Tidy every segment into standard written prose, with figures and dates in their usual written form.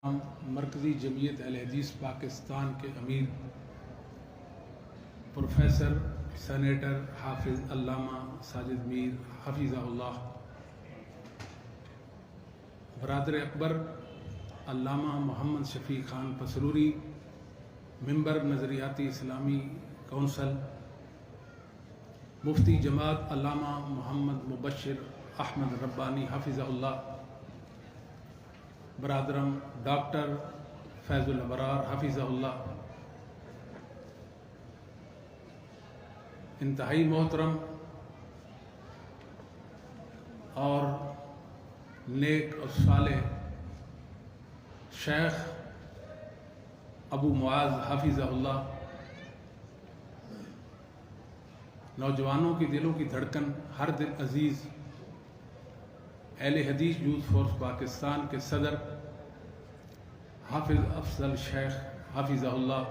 مرکزی جمعیت اہل حدیث پاکستان کے امیر پروفیسر سینیٹر حافظ علامہ ساجد میر حفظہ اللہ، برادر اکبر علامہ محمد شفیع خان پسروری، ممبر نظریاتی اسلامی کونسل، مفتی جماعت علامہ محمد مبشر احمد ربانی حفظہ اللہ، برادرم ڈاکٹر فیض الابرار حفظہ اللہ، انتہائی محترم اور نیک اور صالح شیخ ابو معاذ حفظہ اللہ، نوجوانوں کی دلوں کی دھڑکن، ہر دل عزیز، اہل حدیث یوتھ فورس پاکستان کے صدر حافظ افضل شیخ حفظہ اللہ،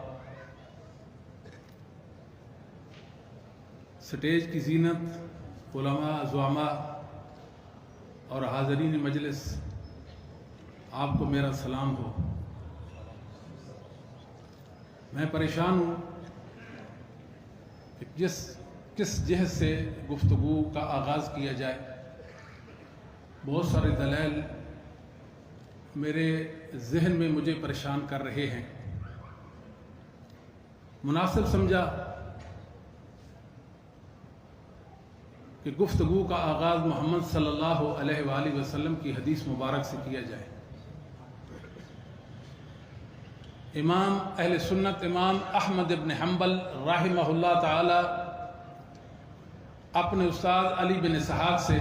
سٹیج کی زینت، علماء، زعماء اور حاضرین مجلس، آپ کو میرا سلام ہو۔ میں پریشان ہوں کہ کس جہت سے گفتگو کا آغاز کیا جائے۔ بہت سارے دلائل میرے ذہن میں مجھے پریشان کر رہے ہیں۔ مناسب سمجھا کہ گفتگو کا آغاز محمد صلی اللہ علیہ وآلہ وسلم کی حدیث مبارک سے کیا جائے۔ امام اہل سنت امام احمد بن حنبل رحمہ اللہ تعالی اپنے استاد علی بن اسحاق سے،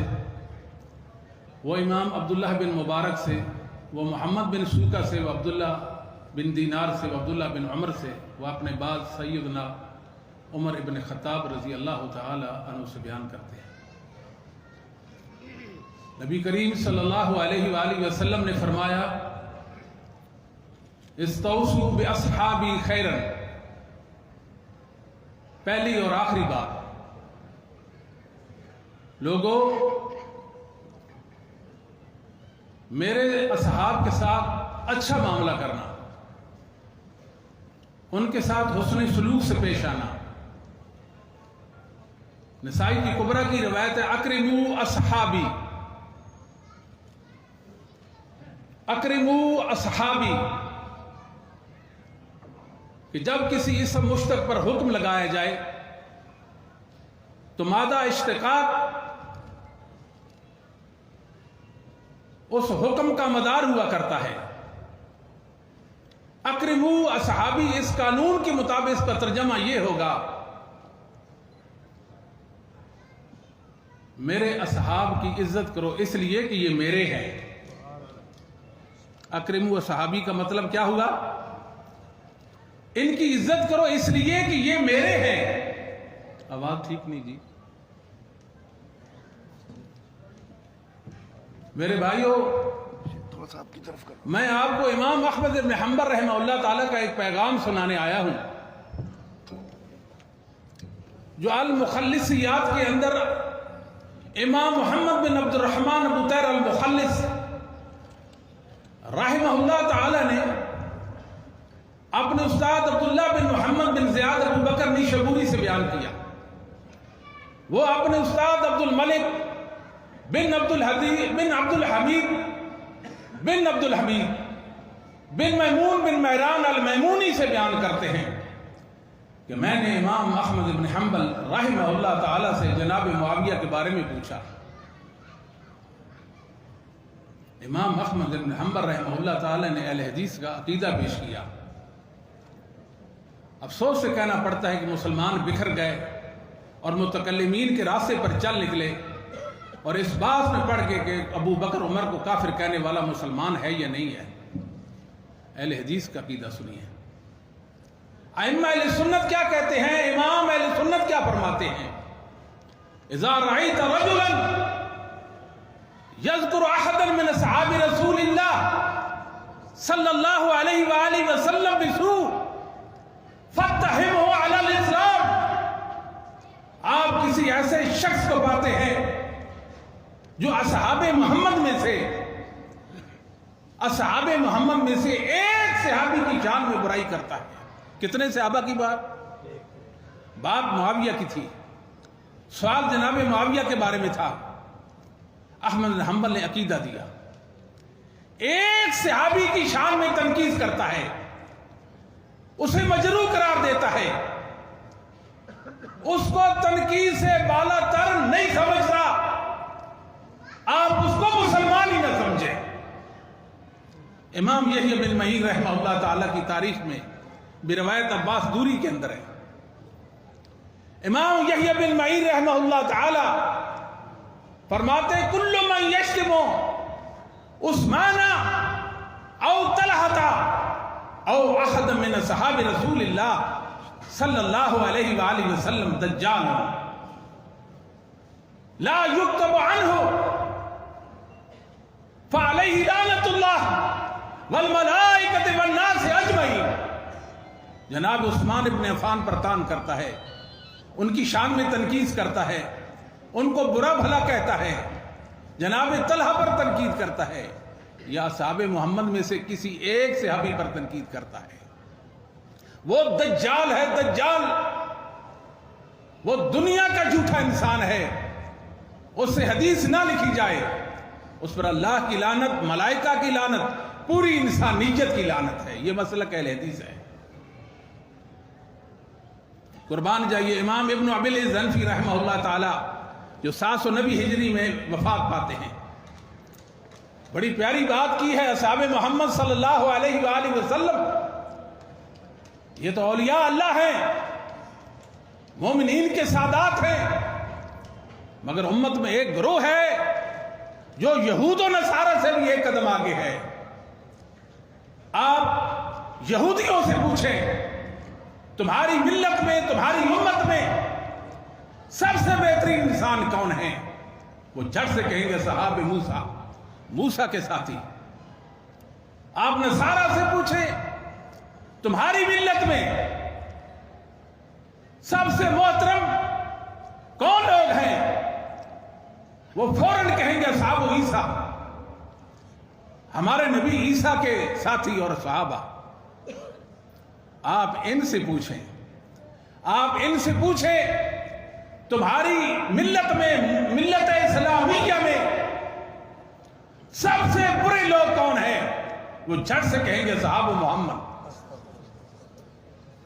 وہ امام عبداللہ بن مبارک سے، وہ محمد بن سوکا سے، وہ عبداللہ بن دینار سے، وہ عبداللہ بن عمر سے، وہ اپنے بعد سیدنا عمر ابن خطاب رضی اللہ تعالی عنہ سے بیان کرتے ہیں۔ نبی کریم صلی اللہ علیہ وآلہ وسلم نے فرمایا، استوصوا باصحابی خیرا، پہلی اور آخری بات، لوگوں میرے اصحاب کے ساتھ اچھا معاملہ کرنا، ان کے ساتھ حسن سلوک سے پیش آنا۔ نسائی کی کبریٰ کی روایت ہے، اکرموا اصحابی، اکرموا اصحابی، کہ جب کسی اسم مشتق پر حکم لگایا جائے تو مادہ اشتقاق اس حکم کا مدار ہوا کرتا ہے۔ اکرموا اصحابی، اس قانون کے مطابق اس کا ترجمہ یہ ہوگا، میرے اصحاب کی عزت کرو اس لیے کہ یہ میرے ہیں۔ اکرموا اصحابی کا مطلب کیا ہوا؟ ان کی عزت کرو اس لیے کہ یہ میرے ہیں۔ آواز ٹھیک نہیں جی میرے بھائیوں، میں آپ کو امام احمد بن حنبل رحمہ اللہ تعالیٰ کا ایک پیغام سنانے آیا ہوں، جو المخلصیات کے اندر امام محمد بن عبد الرحمن ابو طیر المخلص رحمہ اللہ تعالیٰ نے اپنے استاد عبداللہ بن محمد بن زیاد ابو بکر نیشابوری سے بیان کیا۔ وہ اپنے استاد عبد الملک بن عبد الحمید بن میمون بن مہران المیمونی سے بیان کرتے ہیں کہ میں نے امام احمد بن حنبل رحمہ اللہ تعالی سے جناب معاویہ کے بارے میں پوچھا۔ امام احمد بن حنبل رحمہ اللہ تعالی نے اہل حدیث کا عقیدہ پیش کیا۔ افسوس سے کہنا پڑتا ہے کہ مسلمان بکھر گئے اور متکلمین کے راستے پر چل نکلے، اور اس بات میں پڑھ کے کہ ابو بکر عمر کو کافر کہنے والا مسلمان ہے یا نہیں ہے۔ اہل حدیث کا عقیدہ سنیے، ائمہ اہل سنت کیا کہتے ہیں، امام اہل سنت کیا فرماتے ہیں۔ اذا رأيت رجلا يذكر احدا من اصحاب رسول اللہ صلی اللہ علیہ وآلہ وسلم بسوء فاتهمه على الاسلام، آپ کسی ایسے شخص کو پاتے ہیں جو اصحاب محمد میں سے اصحاب محمد میں سے ایک صحابی کی شان میں برائی کرتا ہے. کتنے صحابہ کی بات معاویہ کی تھی. سوال جناب معاویہ کے بارے میں تھا. احمد بن حنبل نے عقیدہ دیا. ایک صحابی کی شان میں تنقید کرتا ہے, اسے مجروح قرار دیتا ہے, اس کو تنقید سے بالا تر نہیں سمجھتا, آپ اس کو مسلمان ہی نہ سمجھیں. امام یحییٰ بن معین رحمہ اللہ تعالی کی تاریخ میں بروایت عباس دوری کے اندر ہے. امام یحییٰ بن معین رحمہ اللہ تعالی فرماتے ہیں کل من یشتم عثمان او طلحہ او احد من اصحاب رسول اللہ صلی اللہ علیہ وآلہ وسلم دجال لا یکتب عنہ فعلیہ لعنت اللہ والملائکۃ والناس اجمعین. جناب عثمان ابن عفان پر طعن کرتا ہے, ان کی شان میں تنقید کرتا ہے, ان کو برا بھلا کہتا ہے, جناب طلحہ پر تنقید کرتا ہے, یا اصحاب محمد میں سے کسی ایک صحابی پر تنقید کرتا ہے. وہ دجال ہے, دجال وہ دنیا کا جھوٹا انسان ہے, اس سے حدیث نہ لکھی جائے, اس پر اللہ کی لعنت, ملائکہ کی لعنت, پوری انسانیت کی لعنت ہے. یہ مسلک اہل حدیث ہے. قربان جائیے. امام ابن ابی العز حنفی رحمہ اللہ تعالی جو 790 ہجری میں وفات پاتے ہیں, بڑی پیاری بات کی ہے. اصحاب محمد صلی اللہ علیہ وآلہ وسلم یہ تو اولیاء اللہ ہیں, مومنین کے سادات ہیں, مگر امت میں ایک گروہ ہے جو یہود و نصارہ سے بھی ایک قدم آگے ہے. آپ یہودیوں سے پوچھیں تمہاری ملت میں, تمہاری امت میں سب سے بہترین انسان کون ہے, وہ جھٹ سے کہیں گے صحاب موسیٰ, موسیٰ کے ساتھی. آپ نصارہ سے پوچھیں تمہاری ملت میں سب سے محترم کون لوگ ہیں, وہ فوراً کہیں گے صحاب عیسیٰ, ہمارے نبی عیسیٰ کے ساتھی اور صحابہ. آپ ان سے پوچھیں, آپ ان سے پوچھیں تمہاری ملت میں, ملت اسلامیہ میں سب سے برے لوگ کون ہیں, وہ جھٹ سے کہیں گے صحابہ محمد.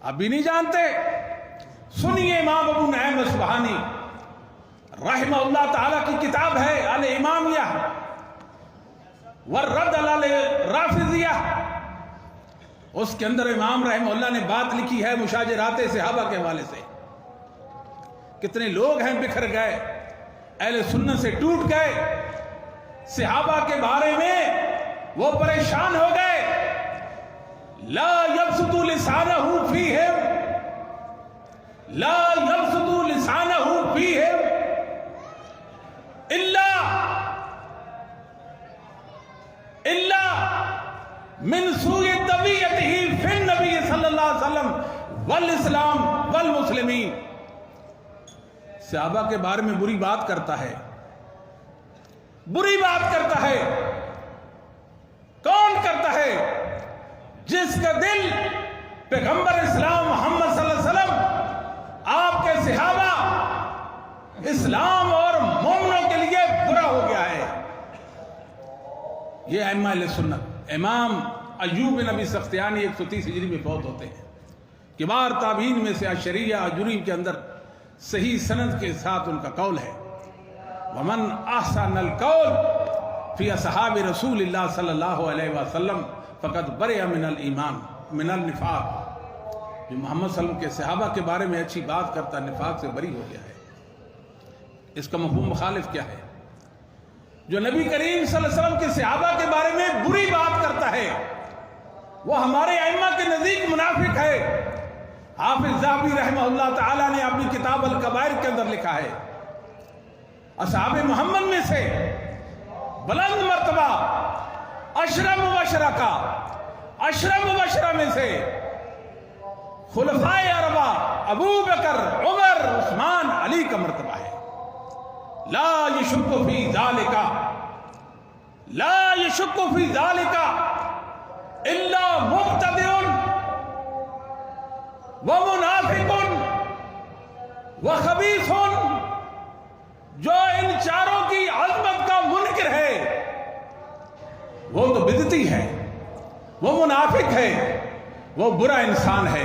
آپ بھی نہیں جانتے؟ سنیے امام ابو نعیم اصفہانی رحمہ اللہ تعالی کی کتاب ہے الامامیہ والرد علی الرافضیہ. اس کے اندر امام رحمہ اللہ نے بات لکھی ہے مشاجرات صحابہ کے حوالے سے. کتنے لوگ ہیں بکھر گئے, اہل سنت سے ٹوٹ گئے, صحابہ کے بارے میں وہ پریشان ہو گئے. لا یبسط لسانہ فیہم, لا یبسط لسانہ فیہم الا من سوء طبیعتہ فی النبی صلی اللہ علیہ وسلم والاسلام والمسلمین. صحابہ کے بارے میں بری بات کرتا ہے, بری بات کرتا ہے. کون کرتا ہے؟ جس کا دل پیغمبر اسلام محمد صلی اللہ علیہ وسلم, آپ کے صحابہ, اسلام اور مومنوں کے لیے برا ہو گیا ہے. یہ ائمہ اہل سنت. امام ایوب بن ابی سختیانی 130 ہجری میں فوت ہوتے ہیں. کبار تابعین میں سے اشریہ اجوری کے اندر صحیح سند کے ساتھ ان کا قول ہے ومن احسن القول فی اصحاب رسول اللہ صلی اللہ علیہ وسلم فقد برئ من الایمان من النفاق. جو محمد صلی اللہ علیہ وسلم کے صحابہ کے بارے میں اچھی بات کرتا نفاق سے بری ہو گیا ہے. اس کا مفہوم مخالف کیا ہے؟ جو نبی کریم صلی اللہ علیہ وسلم کے صحابہ کے بارے میں بری بات کرتا ہے وہ ہمارے ائمہ کے نزدیک منافق ہے. حافظ ذہبی رحمہ اللہ تعالی نے اپنی کتاب الکبائر کے اندر لکھا ہے اصحاب محمد میں سے بلند مرتبہ اشرف مبشرہ کا, اشرف مبشرہ میں سے خلفائے اربعہ ابو بکر, عمر, عثمان, علی کا مرتبہ ہے. لا یشک فی ذالک, لا یشک فی ذالک الا مبتدع ومنافق وخبیث، جو ان چاروں کی عظمت کا منکر ہے وہ تو بدعتی ہے، وہ منافق ہے، وہ برا انسان ہے۔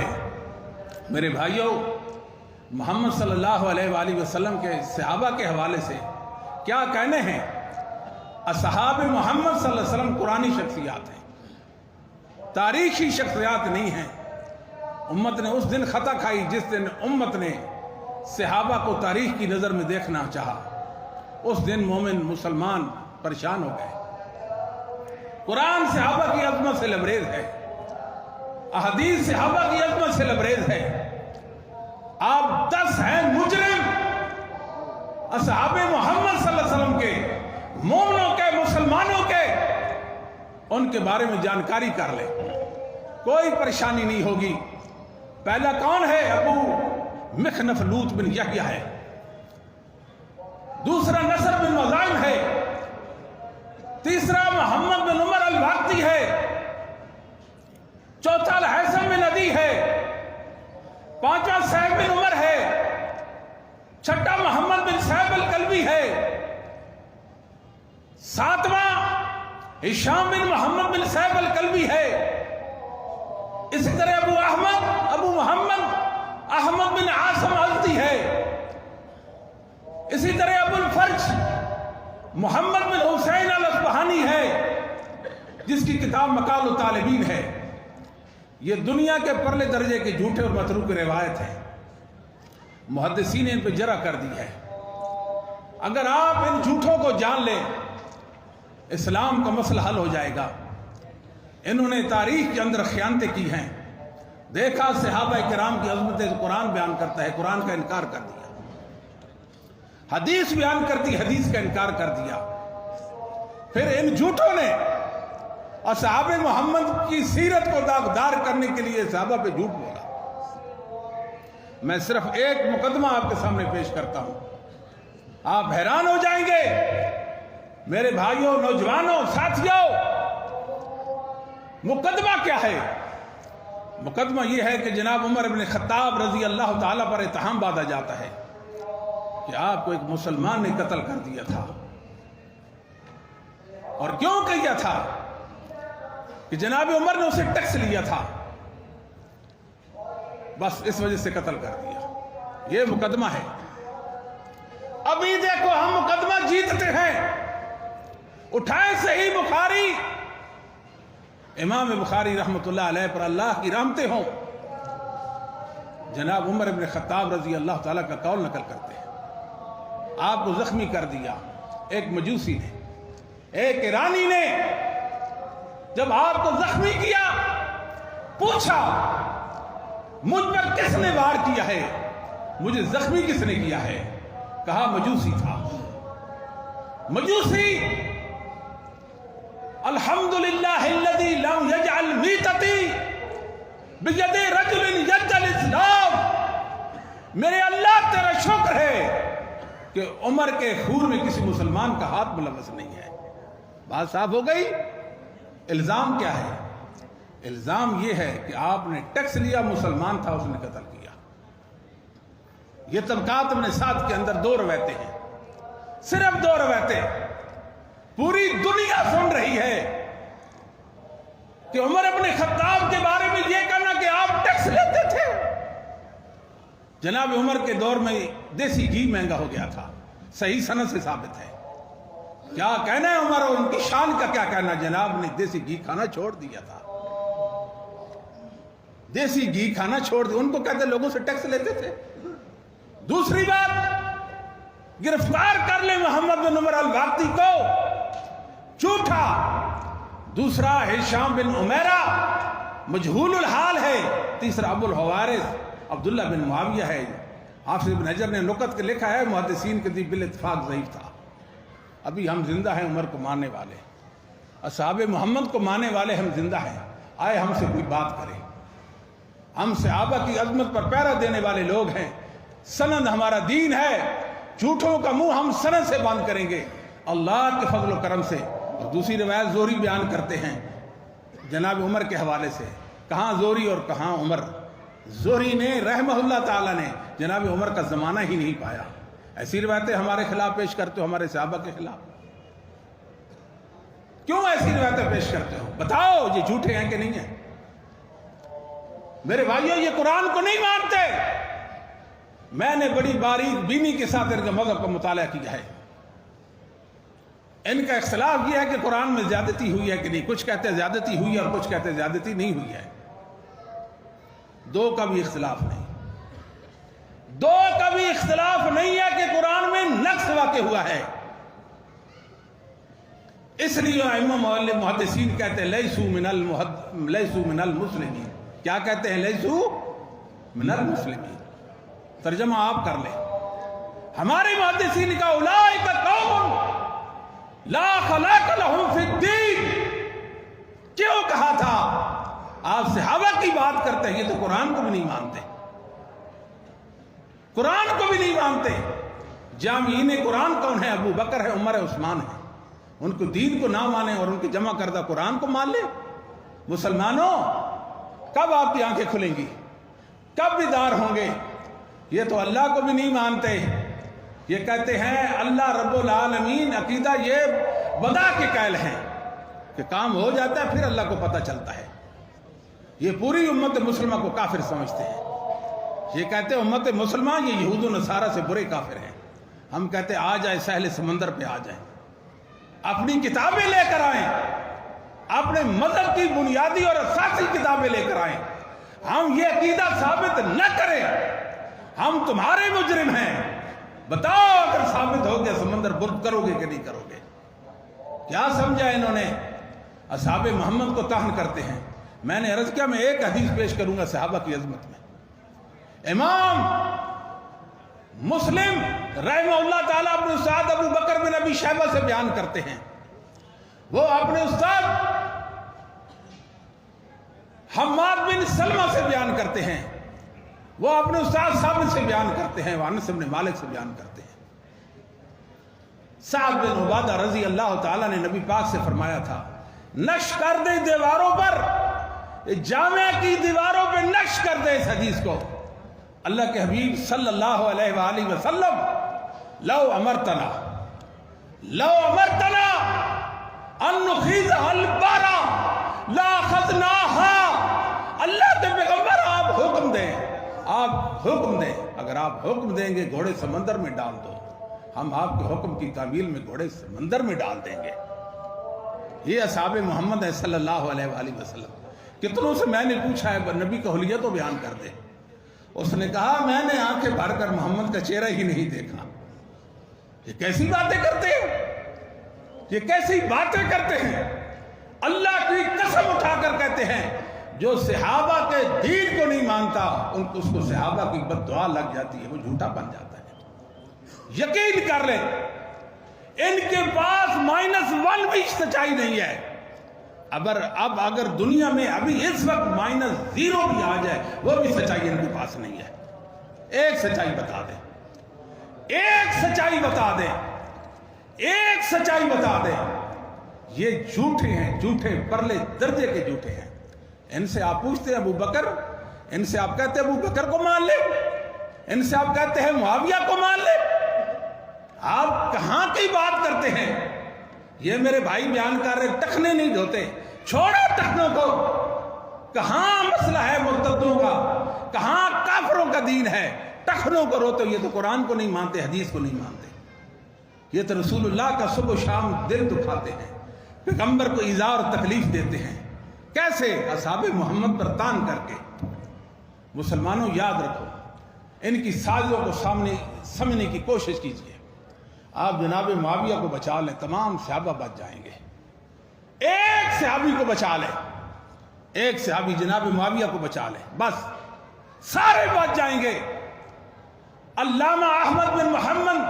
میرے بھائیوں، محمد صلی اللہ علیہ وآلہ وسلم کے صحابہ کے حوالے سے کیا کہنے ہیں؟ اصحاب محمد صلی اللہ علیہ وسلم قرآنی شخصیات ہیں، تاریخی شخصیات نہیں ہیں۔ امت نے اس دن خطا کھائی جس دن امت نے صحابہ کو تاریخ کی نظر میں دیکھنا چاہا، اس دن مومن مسلمان پریشان ہو گئے۔ قرآن صحابہ کی عظمت سے لبریز ہے، احادیث صحابہ کی عظمت سے لبریز ہے۔ آپ 10 ہیں مجرم اصحاب محمد صلی اللہ علیہ وسلم کے، مومنوں کے، مسلمانوں کے، ان کے بارے میں جانکاری کر لیں، کوئی پریشانی نہیں ہوگی۔ پہلا کون ہے؟ ابو مخنف لوط بن یحییٰ ہے، دوسرا نصر بن مزاحم ہے، تیسرا محمد بن عمر الباقی ہے، چوتھا الحیثم بن عدی ہے، پانچواں سعید بن عمر ہے، چھٹا محمد بن سعید الکلبی ہے، ساتواں ہشام بن محمد بن سعید الکلبی ہے، اسی طرح ابو محمد احمد بن عاصم ازدی ہے، اسی طرح ابو الفرج محمد بن حسین الاصبہانی ہے، جس کی کتاب مقال الطالبین ہے۔ یہ دنیا کے پرلے درجے کے جھوٹے اور متروک روایت ہے، محدثین نے ان پہ جرح کر دی ہے۔ اگر آپ ان جھوٹوں کو جان لیں، اسلام کا مسئلہ حل ہو جائے گا۔ انہوں نے تاریخ کے اندر خیانتیں کی ہیں، دیکھا صحابہ کرام کی عظمت قرآن بیان کرتا ہے، قرآن کا انکار کر دیا، حدیث بیان کرتی، حدیث کا انکار کر دیا۔ پھر ان جھوٹوں نے اصحاب محمد کی سیرت کو داغدار کرنے کے لیے صحابہ پہ جھوٹ بولا۔ میں صرف ایک مقدمہ آپ کے سامنے پیش کرتا ہوں، آپ حیران ہو جائیں گے میرے بھائیوں، نوجوانوں، ساتھیوں۔ مقدمہ کیا ہے؟ مقدمہ یہ ہے کہ جناب عمر بن خطاب رضی اللہ تعالیٰ پر اتہام باندھا جاتا ہے کہ آپ کو ایک مسلمان نے قتل کر دیا تھا، اور کیوں کیا تھا؟ کہ جناب عمر نے اسے ٹیکس لیا تھا، بس اس وجہ سے قتل کر دیا۔ یہ مقدمہ ہے۔ ابھی دیکھو ہم مقدمہ جیتتے ہیں، اٹھائیں صحیح بخاری، امام بخاری رحمت اللہ علیہ پر اللہ کی رحمتیں ہوں، جناب عمر بن خطاب رضی اللہ تعالیٰ کا قول نقل کرتے ہیں۔ آپ کو زخمی کر دیا ایک مجوسی نے، ایک ایرانی نے۔ جب آپ کو زخمی کیا، پوچھا مجھ پر کس نے وار کیا ہے، مجھے زخمی کس نے کیا ہے؟ کہا مجوسی تھا۔ مجوسی، الحمدللہ الذی لم یجعل میتتی بید رجل یجعل الاسلام، میرے اللہ تیرا شکر ہے کہ عمر کے خون میں کسی مسلمان کا ہاتھ ملوث نہیں ہے۔ بات صاف ہو گئی۔ الزام کیا ہے؟ الزام یہ ہے کہ آپ نے ٹیکس لیا، مسلمان تھا، اس نے قتل کیا۔ یہ طبقات ابن سعد کے اندر 2 روایتیں ہیں، صرف 2 روایتیں۔ پوری دنیا سن رہی ہے کہ عمر ابن خطاب کے بارے میں یہ کہنا کہ آپ ٹیکس لیتے تھے۔ جناب عمر کے دور میں دیسی گھی مہنگا ہو گیا تھا، صحیح سند سے ثابت ہے۔ کیا کہنا ہے عمر اور ان کی شان کا کیا کہنا؟ جناب نے دیسی گھی کھانا چھوڑ دیا تھا، دیسی گھی کھانا چھوڑ دیا۔ ان کو کہتے لوگوں سے ٹیکس لیتے تھے۔ دوسری بات، گرفتار کر لیں محمد بن عمر الباقی کو، جھوٹا۔ دوسرا ہشام بن عمیرہ مجہول الحال ہے۔ تیسرا ابو الحوارث عبداللہ بن معاویہ ہے۔ حافظ ابن حجر نے نکت کے لکھا ہے، محدثین کے دی بالاتفاق ضعیف تھا۔ ابھی ہم زندہ ہیں عمر کو ماننے والے، اصحاب محمد کو ماننے والے ہم زندہ ہیں۔ آئے ہم سے کوئی بات کرے، ہم صحابہ کی عظمت پر پیرا دینے والے لوگ ہیں۔ سند ہمارا دین ہے، جھوٹوں کا منہ ہم سند سے بند کریں گے۔ اللہ کے فضل و کرم سے اور دوسری روایت زہری بیان کرتے ہیں جناب عمر کے حوالے سے، کہاں زہری اور کہاں عمر، زہری نے رحمہ اللہ تعالیٰ نے جناب عمر کا زمانہ ہی نہیں پایا، ایسی روایتیں ہمارے خلاف پیش کرتے ہو، ہمارے صحابہ کے خلاف کیوں ایسی روایتیں پیش کرتے ہو؟ بتاؤ یہ جھوٹے ہیں کہ نہیں ہیں؟ میرے بھائیوں یہ قرآن کو نہیں مانتے۔ میں نے بڑی باریک بینی کے ساتھ ان کے مذہب کا مطالعہ کیا ہے، ان کا اختلاف یہ ہے کہ قرآن میں زیادتی ہوئی ہے کہ نہیں، کچھ کہتے ہیں زیادتی ہوئی ہے اور کچھ کہتے ہیں زیادتی نہیں ہوئی ہے، دو کا بھی اختلاف نہیں، دو کا بھی اختلاف نہیں ہے کہ قرآن میں نقص واقع ہوا ہے۔ اس لیے ائمہ محدثین کہتے ہیں لیسو من المسلمین، کیا کہتے ہیں؟ لیسو من المسلمین۔ ترجمہ آپ کر لیں، ہمارے محدثین کا اولئک قوم لا خلاق لهم فی الدین، کیوں کہا تھا؟ آپ صحابہ کی بات کرتے ہیں، یہ تو قرآن کو بھی نہیں مانتے، قرآن کو بھی نہیں مانتے۔ جامعین قرآن کون ہے؟ ابو بکر ہے، عمر ہے، عثمان ہے۔ ان کو دین کو نہ مانے اور ان کے جمع کردہ قرآن کو مان لے۔ مسلمانوں کب آپ کی آنکھیں کھلیں گی؟ کب بیدار ہوں گے؟ یہ تو اللہ کو بھی نہیں مانتے، یہ کہتے ہیں اللہ رب العالمین، عقیدہ یہ بدا کے قائل ہیں کہ کام ہو جاتا ہے پھر اللہ کو پتہ چلتا ہے۔ یہ پوری امت مسلمہ کو کافر سمجھتے ہیں، یہ کہتے ہیں امت مسلمہ یہ یہود و نصارہ سے برے کافر ہیں۔ ہم کہتے ہیں آ جائے ساحل سمندر پہ آ جائیں، اپنی کتابیں لے کر آئیں، اپنے مذہب کی بنیادی اور اساسی کتابیں لے کر آئیں، ہم یہ عقیدہ ثابت نہ کریں ہم تمہارے مجرم ہیں۔ بتاؤ اگر ثابت ہو گیا سمندر برد کرو گے کہ نہیں کرو گے؟ کیا سمجھا انہوں نے؟ اصحاب محمد کو طعن کرتے ہیں۔ میں نے عرض کیا میں ایک حدیث پیش کروں گا صحابہ کی عظمت میں۔ امام مسلم رحمہ اللہ تعالیٰ اپنے استاد ابو بکر بن ابی شیبہ سے بیان کرتے ہیں، وہ اپنے استاد حماد بن سلمہ سے بیان کرتے ہیں، وہ اپنے استاد ثابت سے بیان کرتے ہیں، وہ انس بن مالک سے بیان کرتے ہیں۔ سعد بن عبادہ رضی اللہ تعالیٰ نے نبی پاک سے فرمایا تھا نقش کر دے دیواروں پر، جامعہ کی دیواروں پہ نقش کر دے اس حدیث کو۔ اللہ کے حبیب صلی اللہ علیہ وآلہ وسلم لو امرتنا ان نخیز البارا لا خذناها، اللہ کے پیغمبر آپ حکم دیں، آپ حکم دیں، اگر آپ حکم دیں گے گھوڑے سمندر میں ڈال دو، ہم آپ کے حکم کی تعمیل میں گھوڑے سمندر میں ڈال دیں گے۔ یہ اصحاب محمد ہے صلی اللہ علیہ وآلہ وسلم۔ کتنوں سے میں نے پوچھا ہے نبی کا حلیہ تو بیان کر دے، اس نے کہا میں نے آنکھیں بھر کر محمد کا چہرہ ہی نہیں دیکھا۔ یہ کیسی باتیں کرتے ہیں، یہ کیسی باتیں کرتے ہیں؟ اللہ کی قسم اٹھا کر کہتے ہیں جو صحابہ کے دین کو نہیں مانتا اس کو صحابہ کی بد دعا لگ جاتی ہے، وہ جھوٹا بن جاتا ہے۔ یقین کر لیں ان کے پاس -1 بھی سچائی نہیں ہے۔ اگر دنیا میں ابھی اس وقت -0 بھی آ جائے وہ بھی سچائی ان کے پاس نہیں ہے۔ ایک سچائی بتا دیں، ایک سچائی بتا دیں، ایک سچائی بتا دیں۔ یہ جھوٹے ہیں، جھوٹے پرلے درجے کے جھوٹے ہیں۔ ان سے آپ پوچھتے ہیں ابو بکر، ان سے آپ کہتے ہیں ابو بکر کو مان لے، ان سے آپ کہتے ہیں معاویہ کو مان لے، آپ کہاں کی بات کرتے ہیں؟ یہ میرے بھائی بیان کر رہے ٹخنے نہیں دھوتے، چھوڑو ٹخنوں کو۔ کہاں مسئلہ ہے مرتدوں کا، کہاں کافروں کا دین ہے؟ ٹخنوں کو روتے، یہ تو قرآن کو نہیں مانتے، حدیث کو نہیں مانتے، یہ تو رسول اللہ کا صبح و شام دل دکھاتے ہیں، پیغمبر کو ایذا اور تکلیف دیتے ہیں۔ کیسے؟ اصحاب محمد پر تان کر کے۔ مسلمانوں یاد رکھو، ان کی سازوں کو سامنے سمجھنے کی کوشش کیجیے۔ آپ جناب معاویہ کو بچا لیں، تمام صحابہ بچ جائیں گے۔ ایک صحابی کو بچا لیں، ایک صحابی جناب معاویہ کو بچا لیں، بس سارے بچ جائیں گے۔ علامہ احمد بن محمد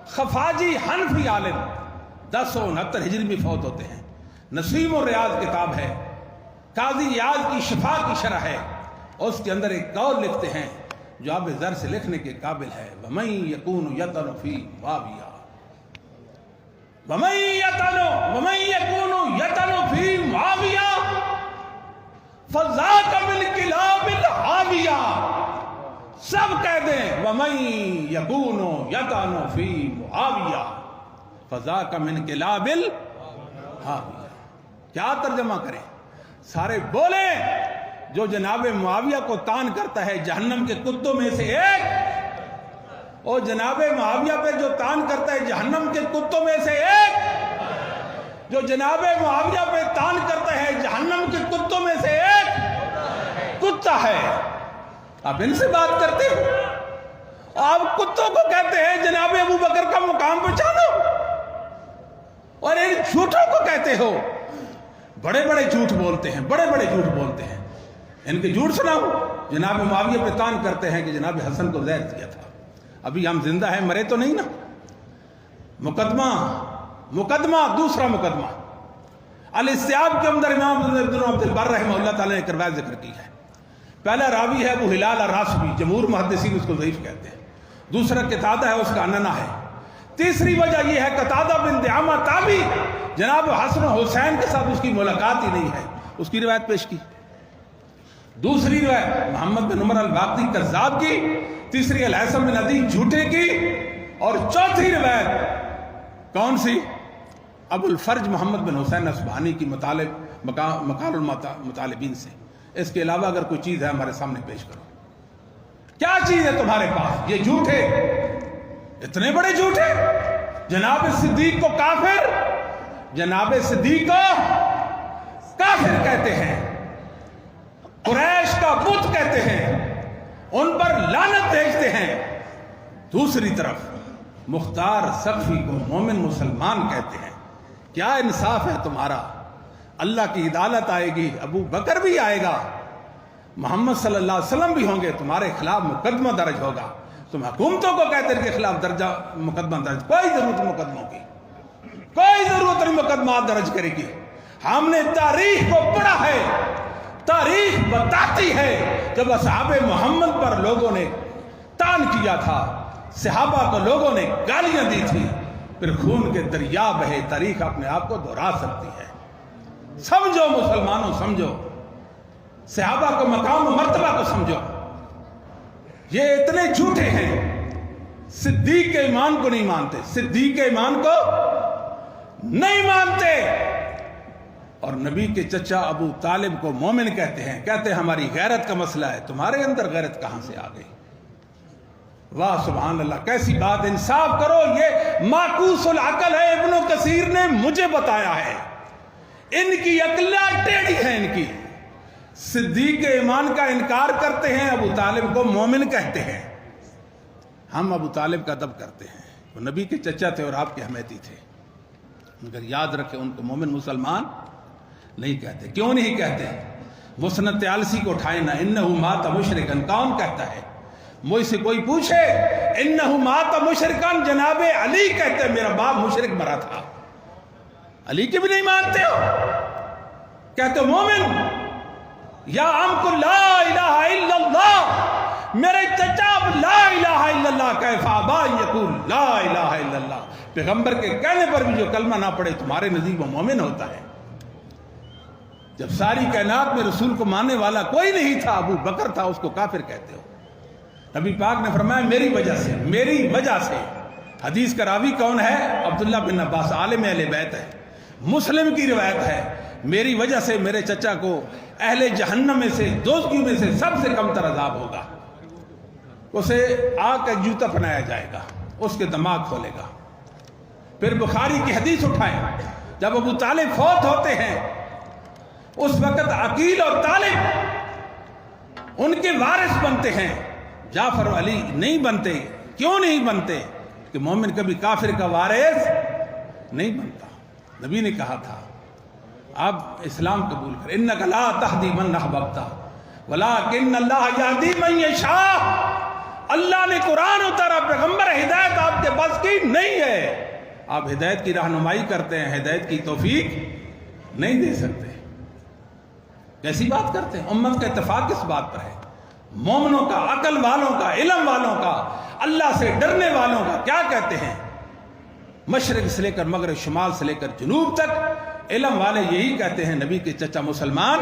خفاجی حنفی عالم 1069 ہجری میں فوت ہوتے ہیں۔ نسیم الریاض کتاب ہے، قاضی ایاز کی شفا کی شرح ہے، اس کے اندر ایک قول لکھتے ہیں جو آپ ذر سے لکھنے کے قابل ہے، وَمَن يَكُونُ يَطْعَنُ فِي مُعَاوِيَةَ، ومن یکون یطن فی معاویہ فذاک من کلاب الحاویہ. سب کہہ دیں ومن یکون یطن فی معاویہ فذاک من کلاب الحاویہ. کیا ترجمہ کریں؟ سارے بولیں جو جناب معاویہ کو تان کرتا ہے جہنم کے کتوں میں سے ایک، اور جناب معاویہ پہ جو تان کرتا ہے جہنم کے کتوں میں سے ایک، جو جناب معاویہ پہ تان کرتا ہے جہنم کے کتوں میں سے ایک کتا ہے. آپ ان سے بات کرتے ہو؟ آپ کتوں کو کہتے ہیں جناب ابو بکر کا مقام پہچانو، اور ان جھوٹوں کو کہتے ہو. بڑے بڑے جھوٹ بولتے ہیں، بڑے بڑے جھوٹ بولتے ہیں. ان کے جھوٹ سناؤ. جناب معاویہ پہ تان کرتے ہیں کہ جناب حسن کو زہر دیا تھا. ابھی ہم زندہ ہیں، مرے تو نہیں نا. مقدمہ دوسرا مقدمہ الاستیاب کے اندر امام ابن عبد البر رحمہ اللہ تعالی نے روایت ذکر کی ہے. پہلا راوی ہے ابو ہلال الراشبی، جمہور محدثین اس کو ضعیف کہتے ہیں. دوسرا قتادہ ہے، اس کا اننا ہے. تیسری وجہ یہ ہے قتادہ بن دعامہ تابعی، جناب حسن و حسین کے ساتھ اس کی ملاقات ہی نہیں ہے. اس کی روایت پیش کی. دوسری روایت محمد بن عمر الباقی کذاب کی. تیسری الحسن بن عدی جھوٹے کی. اور چوتھی روایت کون سی؟ ابو الفرج محمد بن حسین اصبہانی کی مقال المطالبین سے. اس کے علاوہ اگر کوئی چیز ہے ہمارے سامنے پیش کرو. کیا چیز ہے تمہارے پاس؟ یہ جھوٹے، اتنے بڑے جھوٹے. جناب صدیق کو کافر، جناب صدیق کو کافر کہتے ہیں، قریش کا بت کہتے ہیں، ان پر لعنت بھیجتے ہیں. دوسری طرف مختار سقفی کو مومن مسلمان کہتے ہیں. کیا انصاف ہے تمہارا؟ اللہ کی عدالت آئے گی، ابو بکر بھی آئے گا، محمد صلی اللہ علیہ وسلم بھی ہوں گے، تمہارے خلاف مقدمہ درج ہوگا. تم حکومتوں کو کہتے ہیں کہ خلاف مقدمہ درج. کوئی ضرورت مقدموں کی، کوئی ضرورت نہیں مقدمات درج کرے گی. ہم نے تاریخ کو پڑھا ہے، تاریخ بتاتی ہے جب اصحاب محمد پر لوگوں نے تان کیا تھا، صحابہ کو لوگوں نے گالیاں دی تھی، پھر خون کے دریا بہے. تاریخ اپنے آپ کو دہرا سکتی ہے. سمجھو مسلمانوں، سمجھو صحابہ کو مقام و مرتبہ کو سمجھو. یہ اتنے جھوٹے ہیں، صدیق کے ایمان کو نہیں مانتے، صدیق کے ایمان کو نہیں مانتے. اور نبی کے چچا ابو طالب کو مومن کہتے ہیں. کہتے ہیں ہماری غیرت کا مسئلہ ہے. تمہارے اندر غیرت کہاں سے آ گئی؟ واہ سبحان اللہ، کیسی بات. انصاف کرو. یہ معکوس العقل ہے، ابن کثیر نے مجھے بتایا ہے. ان کی عقلیں ٹیڑھی ہیں. ان کی صدیق ایمان کا انکار کرتے ہیں، ابو طالب کو مومن کہتے ہیں. ہم ابو طالب کا ادب کرتے ہیں، وہ نبی کے چچا تھے اور آپ کے حمیتی تھے. مگر یاد رکھیں ان کو مومن مسلمان نہیں کہتے. کیوں نہیں کہتے؟ مسند طیالسی کو اٹھائیں نا. انہو مات مشرکن، کون کہتا ہے؟ مجھ سے کوئی پوچھے انہو مات مشرکن، جناب علی کہتے ہیں میرا باپ مشرک مرا تھا. علی کے بھی نہیں مانتے ہو؟ کہتے ہو مومن. یا عمق لا الہ الا اللہ، میرے چچا لا الہ الا اللہ کیف ابا یقول لا الہ الا اللہ. پیغمبر کے کہنے پر بھی جو کلمہ نہ پڑھے تمہارے نزدیک وہ مومن ہوتا ہے؟ جب ساری کائنات میں رسول کو ماننے والا کوئی نہیں تھا، ابو بکر تھا، اس کو کافر کہتے ہو. نبی پاک نے فرمایا میری وجہ سے، میری وجہ سے. حدیث کا راوی کون ہے؟ عبداللہ بن عباس، عالم اہل بیت ہے. مسلم کی روایت ہے میری وجہ سے میرے چچا کو اہل جہنم میں سے، دوزخیوں میں سے سب سے کم تر عذاب ہوگا. اسے آگ کا جوتا پہنایا جائے گا، اس کے دماغ کھولے گا. پھر بخاری کی حدیث اٹھائیں، جب ابو طالب فوت ہوتے ہیں اس وقت عقیل اور طالب ان کے وارث بنتے ہیں، جعفر و علی نہیں بنتے. کیوں نہیں بنتے؟ کہ مومن کبھی کافر کا وارث نہیں بنتا. نبی نے کہا تھا آپ اسلام قبول کریں، انک لا تہدی من احببت ولکن اللہ یہدی من یشاء. اللہ نے قرآن اتارا، پیغمبر ہدایت آپ کے بس کی نہیں ہے. آپ ہدایت کی رہنمائی کرتے ہیں، ہدایت کی توفیق نہیں دے سکتے. کیسی بات کرتے ہیں؟ امت کا اتفاق کس بات پر ہے؟ مومنوں کا، عقل والوں کا، علم والوں کا، اللہ سے ڈرنے والوں کا. کیا کہتے ہیں؟ مشرق سے لے کر مغرب، شمال سے لے کر جنوب تک علم والے یہی کہتے ہیں نبی کے چچا مسلمان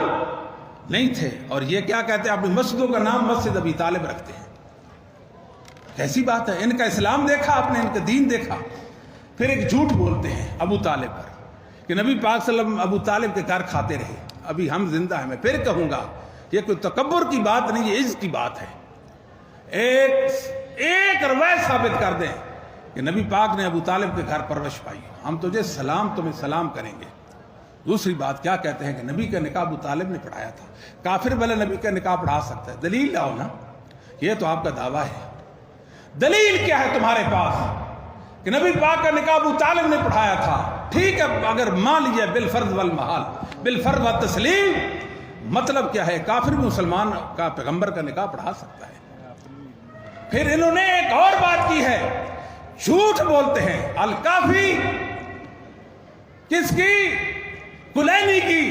نہیں تھے، اور یہ کیا کہتے ہیں اپنی مسجدوں کا نام مسجد ابی طالب رکھتے ہیں۔ کیسی بات ہے؟ ان کا اسلام دیکھا آپ نے، ان کا دین دیکھا، پھر ایک جھوٹ بولتے ہیں ابو طالب پر کہ نبی پاک صلی اللہ علیہ وسلم ابو طالب کے گھر کھاتے رہے، ابھی ہم زندہ ہیں۔ میں پھر کہوں گا یہ کوئی تکبر کی بات نہیں، یہ عزت کی بات ہے۔ ایک روایت ثابت کر دیں کہ نبی پاک نے ابو طالب کے گھر پرورش پائی، ہم تمہیں سلام کریں گے۔ دوسری بات کیا کہتے ہیں کہ نبی کا نکاح ابو طالب نے پڑھایا تھا۔ کافر بھلے نبی کا نکاح پڑھا سکتا ہے، دلیل لاؤ نا۔ یہ تو آپ کا دعویٰ ہے، دلیل کیا ہے تمہارے پاس کہ نبی پاک کا نکاح ابو طالب نے پڑھایا تھا؟ ٹھیک ہے، اگر مان لیجیے بالفرض والمحال، بالفرض والتسلیم، مطلب کیا ہے؟ کافر بھی مسلمان کا پیغمبر کا نکاح پڑھا سکتا ہے۔ پھر انہوں نے ایک اور بات کی ہے، جھوٹ بولتے ہیں الکافی، کس کی؟ کلینی کی،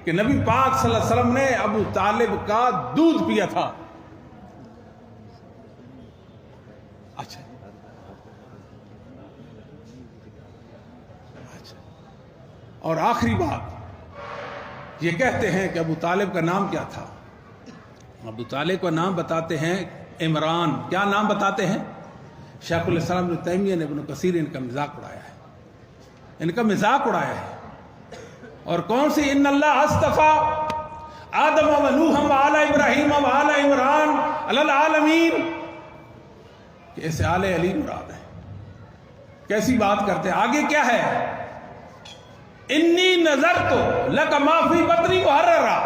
کہ نبی پاک صلی اللہ علیہ وسلم نے ابو طالب کا دودھ پیا تھا۔ اچھا، اور آخری بات یہ کہتے ہیں کہ ابو طالب کا نام کیا تھا؟ ابو طالب کا نام بتاتے ہیں عمران۔ کیا نام بتاتے ہیں؟ شیخ الاسلام ابن تیمیہ نے، ابن کثیر ان کا مذاق اڑایا ہے، ان کا مذاق اڑایا ہے۔ اور کون سی؟ ان اللہ اصطفیٰ آدم و نوح و آل ابراہیم و آل عمران علی العالمین، کہ اسے آل علی مراد ہے۔ کیسی بات کرتے ہیں؟ آگے کیا ہے؟ انی نظرت لک ما فی بطنی محررا۔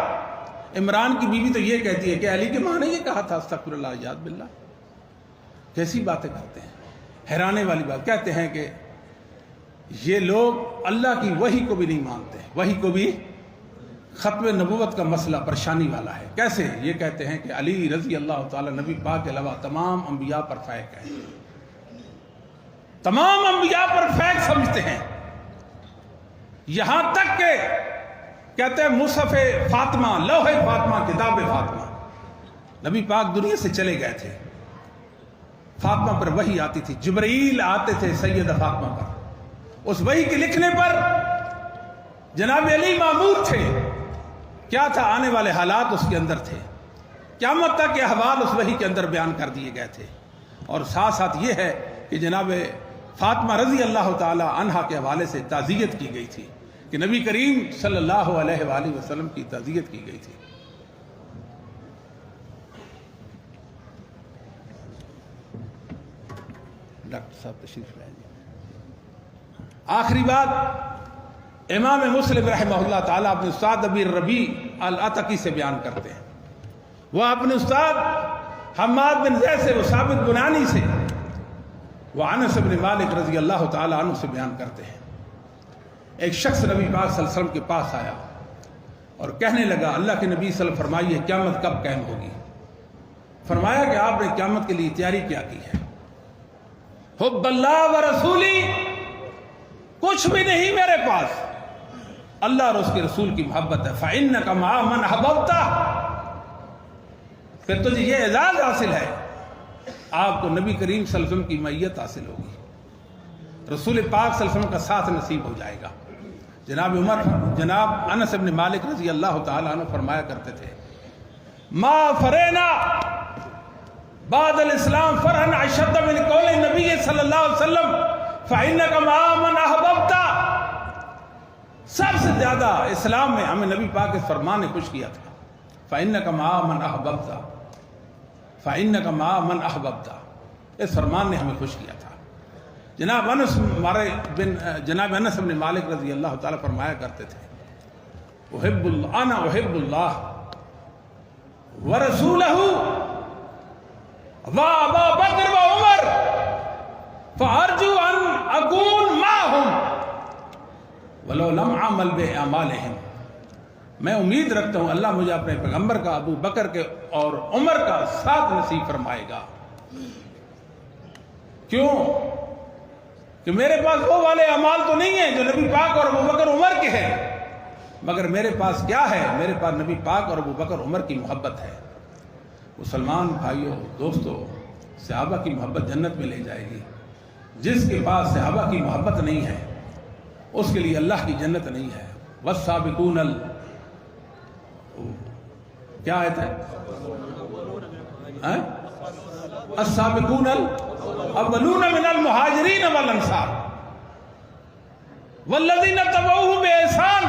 عمران کی بیوی تو یہ کہتی ہے کہ علی کے ماں نے یہ کہا تھا، استغفر اللہ یاد باللہ۔ کیسی باتیں کرتے ہیں، حیرانے والی بات۔ کہتے ہیں کہ یہ لوگ اللہ کی وحی کو بھی نہیں مانتے، وحی کو بھی، ختم نبوت کا مسئلہ پریشانی والا ہے۔ کیسے؟ یہ کہتے ہیں کہ علی رضی اللہ تعالی نبی پاک کے علاوہ تمام انبیاء پر فائق ہے، تمام انبیاء پر فائق سمجھتے ہیں، یہاں تک کہ کہتے ہیں مصحف فاطمہ، لوح فاطمہ، کتاب فاطمہ، نبی پاک دنیا سے چلے گئے تھے، فاطمہ پر وحی آتی تھی، جبرائیل آتے تھے سیدہ فاطمہ پر، اس وحی کے لکھنے پر جناب علی مامور تھے۔ کیا تھا؟ آنے والے حالات اس کے اندر تھے، قیامت تک کے احوال اس وحی کے اندر بیان کر دیے گئے تھے۔ اور ساتھ ساتھ یہ ہے کہ جناب فاطمہ رضی اللہ تعالی عنہا کے حوالے سے تعزیت کی گئی تھی، کہ نبی کریم صلی اللہ علیہ وآلہ وسلم کی تعزیت کی گئی تھی۔ ڈاکٹر صاحب تشریف لائیں۔ آخری بات امام مسلم رحمہ اللہ تعالیٰ اپنے استاد ابی ربیع العتکی سے بیان کرتے ہیں۔ وہ اپنے استاد حماد بن زید سے، وہ ثابت بنانی سے، وہ انس بن مالک رضی اللہ تعالیٰ عنہ سے بیان کرتے ہیں۔ ایک شخص نبی پاک صلی اللہ علیہ وسلم کے پاس آیا اور کہنے لگا، اللہ کے نبی صلی اللہ علیہ وسلم فرمائیے قیامت کب قائم ہوگی؟ فرمایا کہ آپ نے قیامت کے لیے تیاری کیا کی ہے؟ حب اللہ و رسولی، کچھ بھی نہیں میرے پاس، اللہ اور اس کے رسول کی محبت ہے۔ فَإِنَّكَ مَعَ مَنْ أَحْبَبْتَ، پھر تجھے یہ اعزاز حاصل ہے، آپ کو نبی کریم صلی اللہ علیہ وسلم کی معیت حاصل ہوگی، رسول پاک صلی اللہ علیہ وسلم کا ساتھ نصیب ہو جائے گا۔ جناب انس بن مالک رضی اللہ تعالیٰ عنہ فرمایا کرتے تھے، ما فرینا بعد الاسلام فرحن اشد من قول نبی صلی اللہ علیہ وسلم فإنک مع من احببت، سب سے زیادہ اسلام میں ہمیں نبی پاک کے فرمان نے خوش کیا تھا، فإنک مع من احببت، فإنک مع من احببت، اس فرمان نے ہمیں خوش کیا تھا۔ جناب انس بن مالک رضی اللہ تعالیٰ فرمایا کرتے تھے، انا احب اللہ ورسولہ وابا بکر وعمر فارجو ان اکون معہم ولو لم اعمل باعمالہم، میں امید رکھتا ہوں اللہ مجھے اپنے پیغمبر کا، ابو بکر کے اور عمر کا ساتھ نصیب فرمائے گا۔ کیوں؟ کہ میرے پاس وہ والے اعمال تو نہیں ہیں جو نبی پاک اور ابو بکر عمر کے ہیں، مگر میرے پاس کیا ہے؟ میرے پاس نبی پاک اور ابو بکر عمر کی محبت ہے۔ مسلمان بھائیوں، دوستو، صحابہ کی محبت جنت میں لے جائے گی، جس کے پاس صحابہ کی محبت نہیں ہے اس کے لیے اللہ کی جنت نہیں ہے. والسابقون کیا آیت ہے؟ السابقون الاولون من المہاجرین والانصار والذین تبعوهم بإحسان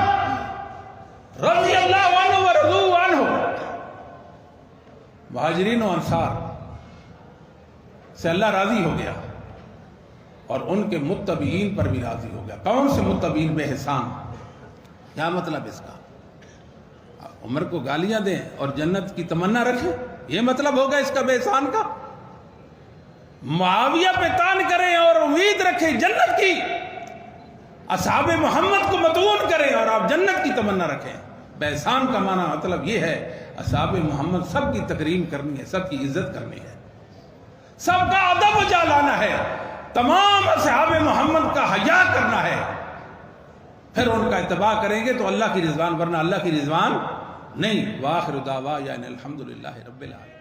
رضی اللہ عنہ ورضوا عنہ. مہاجرین و انصار سے اللہ راضی ہو گیا اور ان کے متبعین پر بھی راضی ہو گیا. کون سے متبعین؟ بے احسان. کیا مطلب اس کا؟ عمر کو گالیاں دیں اور جنت کی تمنا رکھیں، یہ مطلب ہوگا اس کا بے احسان کا؟ معاویہ پہ تان کریں اور امید رکھیں جنت کی، اصحاب محمد کو مطعون کریں اور آپ جنت کی تمنا رکھیں. بے احسان کا معنی مطلب یہ ہے اصحاب محمد سب کی تکریم کرنی ہے، سب کی عزت کرنی ہے، سب کا ادب بجا لانا ہے، تمام اصحاب محمد کا حیا کرنا ہے، پھر ان کا اتباع کریں گے تو اللہ کی رضوان، ورنہ اللہ کی رضوان نہیں. وآخر دعوانا الحمدللہ رب العالمین.